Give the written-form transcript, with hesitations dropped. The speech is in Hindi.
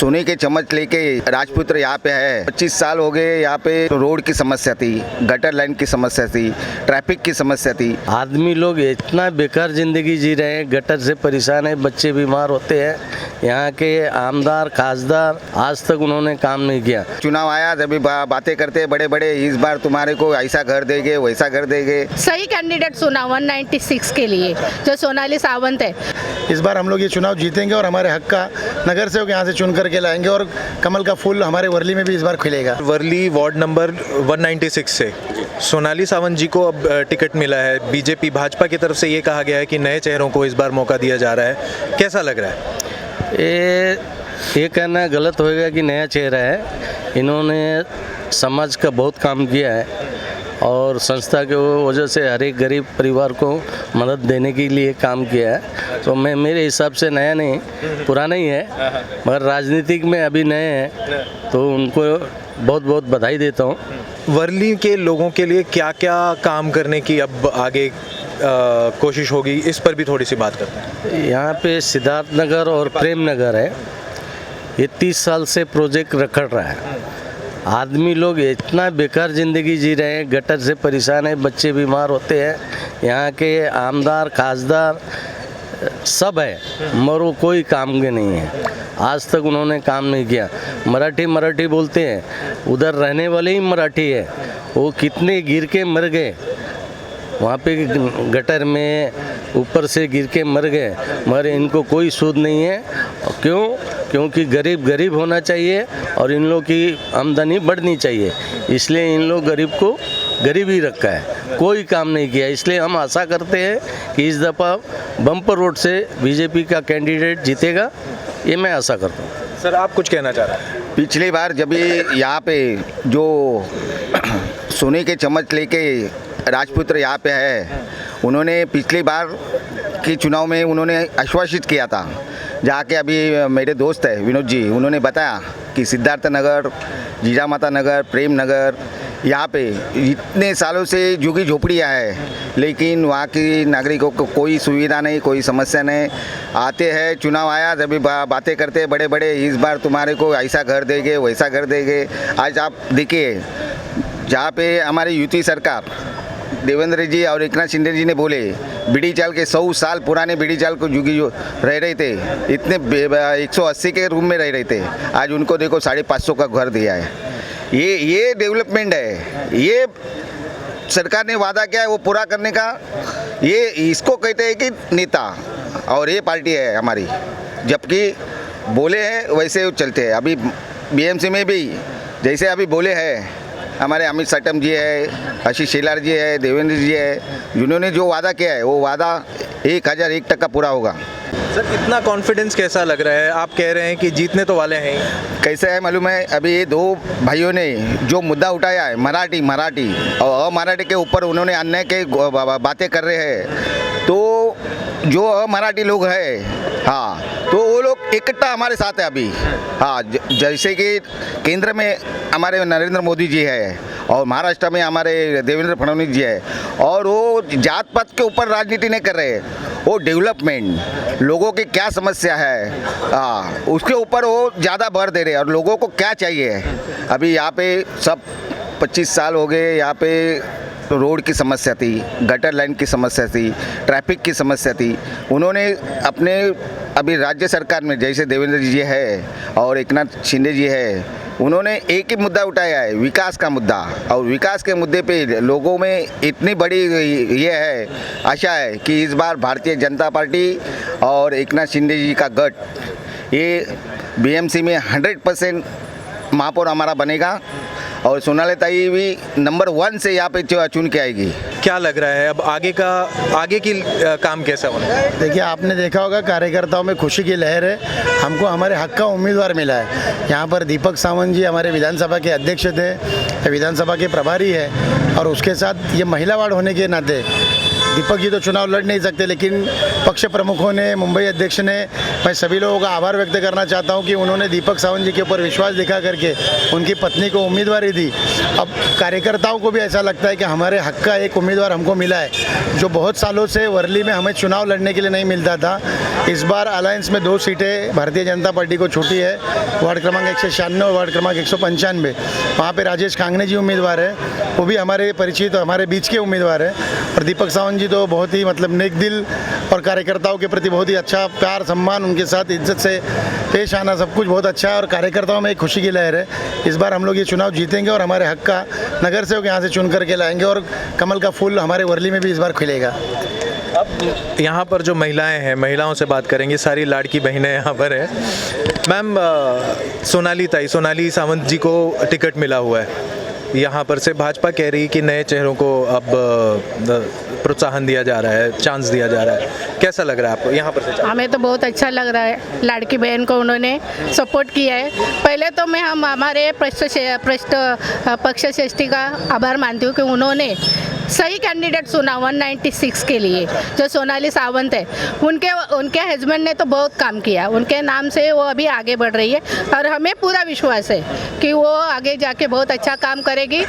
सोने के चम्मच लेके राजपुत्र यहाँ पे है। 25 साल हो गए यहाँ पे। रोड की समस्या थी, गटर लाइन की समस्या थी, ट्रैफिक की समस्या थी। आदमी लोग इतना बेकार जिंदगी जी रहे हैं, गटर से परेशान है, बच्चे बीमार होते हैं। यहाँ के आमदार खासदार आज तक उन्होंने काम नहीं किया। चुनाव आया जब बातें करते बड़े बड़े, इस बार तुम्हारे को ऐसा घर देंगे वैसा घर देंगे। सही कैंडिडेट चुना 196 के लिए जो सोनाली सावंत है। इस बार हम लोग ये चुनाव जीतेंगे और हमारे हक का नगर सेवक यहाँ से चुन करके लाएंगे और कमल का फूल हमारे वर्ली में भी इस बार खिलेगा। वर्ली वार्ड नंबर 196 से सोनाली सावंत जी को अब टिकट मिला है। बीजेपी भाजपा की तरफ से ये कहा गया है कि नए चेहरों को इस बार मौका दिया जा रहा है, कैसा लग रहा है? ये कहना गलत होएगा कि नया चेहरा है। इन्होंने समाज का बहुत काम किया है और संस्था के वजह से हर एक गरीब परिवार को मदद देने के लिए काम किया है। तो मैं मेरे हिसाब से नया नहीं, पुराना ही है, मगर राजनीतिक में अभी नए हैं तो उनको बहुत बहुत बधाई देता हूँ। वर्ली के लोगों के लिए क्या क्या काम करने की अब आगे कोशिश होगी, इस पर भी थोड़ी सी बात करते हैं। यहाँ पे सिद्धार्थ नगर और प्रेम नगर है, ये 30 साल से प्रोजेक्ट रखड़ रहा है। आदमी लोग इतना बेकार ज़िंदगी जी रहे हैं, गटर से परेशान है, बच्चे बीमार होते हैं। यहाँ के आमदार खासदार सब है, मगर कोई काम के नहीं है। आज तक उन्होंने काम नहीं किया। मराठी बोलते हैं, उधर रहने वाले ही मराठी है, वो कितने गिर के मर गए वहाँ पे गटर में, ऊपर से गिर के मर गए, मगर इनको कोई सूद नहीं है। क्यों? क्योंकि गरीब होना चाहिए और इन लोग की आमदनी बढ़नी चाहिए, इसलिए इन लोग गरीब को गरीब ही रखा है, कोई काम नहीं किया। इसलिए हम आशा करते हैं कि इस दफ़ा बम्पर वोट से बीजेपी का कैंडिडेट जीतेगा, ये मैं आशा करता हूँ। सर, आप कुछ कहना चाह रहे हैं? पिछली बार जब यहाँ पे जो सोने के चम्मच लेके राजपुत्र यहाँ पे है, उन्होंने पिछली बार के चुनाव में उन्होंने आश्वासित किया था। जाके अभी मेरे दोस्त है विनोद जी, उन्होंने बताया कि सिद्धार्थ नगर, जीजा माता नगर, प्रेम नगर, यहाँ पे इतने सालों से झुग्गी झोपड़ियाँ है, लेकिन वहाँ की नागरिकों को कोई सुविधा नहीं, कोई समस्या नहीं। आते हैं, चुनाव आया जब बातें करते बड़े बड़े, इस बार तुम्हारे को ऐसा घर देंगे वैसा घर देंगे। आज आप देखिए, जहाँ पे हमारी यूपी सरकार देवेंद्र जी और एकनाथ शिंदे जी ने बोले बीड़ी चाल के 100 साल पुराने बीड़ी चाल को जुगी जो रह रहे थे, इतने 180 के रूम में रह रहे थे, आज उनको देखो 550 का घर दिया है। ये डेवलपमेंट है। ये सरकार ने वादा किया है वो पूरा करने का, ये इसको कहते हैं कि नेता, और ये पार्टी है हमारी, जबकि बोले हैं वैसे चलते हैं। अभी बीएमसी में भी जैसे अभी बोले हैं हमारे अमित सटम जी है, आशीष शेलार जी है, देवेंद्र जी है, जिन्होंने जो वादा किया है वो वादा 1001% पूरा होगा। सर, इतना कॉन्फिडेंस कैसा लग रहा है? आप कह रहे हैं कि जीतने तो वाले हैं। कैसे है मालूम है, अभी ये दो भाइयों ने जो मुद्दा उठाया है, मराठी और अमराठी के ऊपर उन्होंने अन्याय के बातें कर रहे हैं, तो जो अमराठी लोग हैं, हाँ, तो वो लोग इकट्ठा हमारे साथ है अभी। हाँ, जैसे कि केंद्र में हमारे नरेंद्र मोदी जी है और महाराष्ट्र में हमारे देवेंद्र फडणवीस जी है, और वो जात पात के ऊपर राजनीति नहीं कर रहे, वो डेवलपमेंट, लोगों की क्या समस्या है, हाँ, उसके ऊपर वो ज़्यादा भर दे रहे हैं। और लोगों को क्या चाहिए, अभी यहाँ पे सब 25 साल हो गए, यहाँ पे रोड की समस्या थी, गटर लाइन की समस्या थी, ट्रैफिक की समस्या थी। उन्होंने अपने अभी राज्य सरकार में जैसे देवेंद्र जी है और एकनाथ शिंदे जी है, उन्होंने एक ही मुद्दा उठाया है, विकास का मुद्दा। और विकास के मुद्दे पे लोगों में इतनी बड़ी ये है, आशा है कि इस बार भारतीय जनता पार्टी और एकनाथ शिंदे जी का गठ ये बीएमसी में 100% महापौर हमारा बनेगा, और सोनाली ताई भी नंबर 1 से यहाँ पे चुन के आएगी। क्या लग रहा है अब आगे की काम कैसा होना है? देखिए, आपने देखा होगा कार्यकर्ताओं में खुशी की लहर है। हमको हमारे हक का उम्मीदवार मिला है। यहाँ पर दीपक सावंत जी हमारे विधानसभा के अध्यक्ष थे, विधानसभा के प्रभारी है, और उसके साथ ये महिला वार्ड होने के नाते दीपक जी तो चुनाव लड़ नहीं सकते, लेकिन पक्ष प्रमुखों ने, मुंबई अध्यक्ष ने, मैं सभी लोगों का आभार व्यक्त करना चाहता हूं कि उन्होंने दीपक सावंत जी के ऊपर विश्वास दिखा करके उनकी पत्नी को उम्मीदवारी दी। अब कार्यकर्ताओं को भी ऐसा लगता है कि हमारे हक का एक उम्मीदवार हमको मिला है, जो बहुत सालों से वर्ली में हमें चुनाव लड़ने के लिए नहीं मिलता था। इस बार अलायंस में 2 सीटें भारतीय जनता पार्टी को छूटी है, वार्ड क्रमांक 196 और वार्ड क्रमांक 195। वहाँ पे राजेश कांगने जी उम्मीदवार है, वो भी हमारे परिचित हमारे बीच के उम्मीदवार है। और दीपक सावंत जी तो बहुत ही मतलब नेक दिल और कार्यकर्ताओं के प्रति बहुत ही अच्छा प्यार सम्मान, उनके साथ इज्जत से पेश आना, सब कुछ बहुत अच्छा है और कार्यकर्ताओं में एक खुशी की लहर है। इस बार हम लोग ये चुनाव जीतेंगे और हमारे हक का नगर सेवक यहाँ से चुन करके लाएंगे और कमल का फूल हमारे वर्ली में भी इस बार खिलेगा। यहाँ पर जो महिलाएं हैं, महिलाओं से बात करेंगे, सारी लाड़की बहनें यहाँ पर हैं। मैम, सोनाली सावंत जी को टिकट मिला हुआ है, यहाँ पर से भाजपा कह रही है कि नए चेहरों को अब प्रोत्साहन दिया जा रहा है, चांस दिया जा रहा है, कैसा लग रहा है आपको यहाँ पर से? हमें तो बहुत अच्छा लग रहा है, लड़की बहन को उन्होंने सपोर्ट किया है। पहले तो मैं हमारे पृष्ठ पक्ष श्रेष्ठी का आभार मानती हूँ कि उन्होंने सही कैंडिडेट चुना 196 के लिए, जो सोनाली सावंत है। उनके हस्बैंड ने तो बहुत काम किया, उनके नाम से वो अभी आगे बढ़ रही है और हमें पूरा विश्वास है कि वो आगे जाके बहुत अच्छा काम करेगी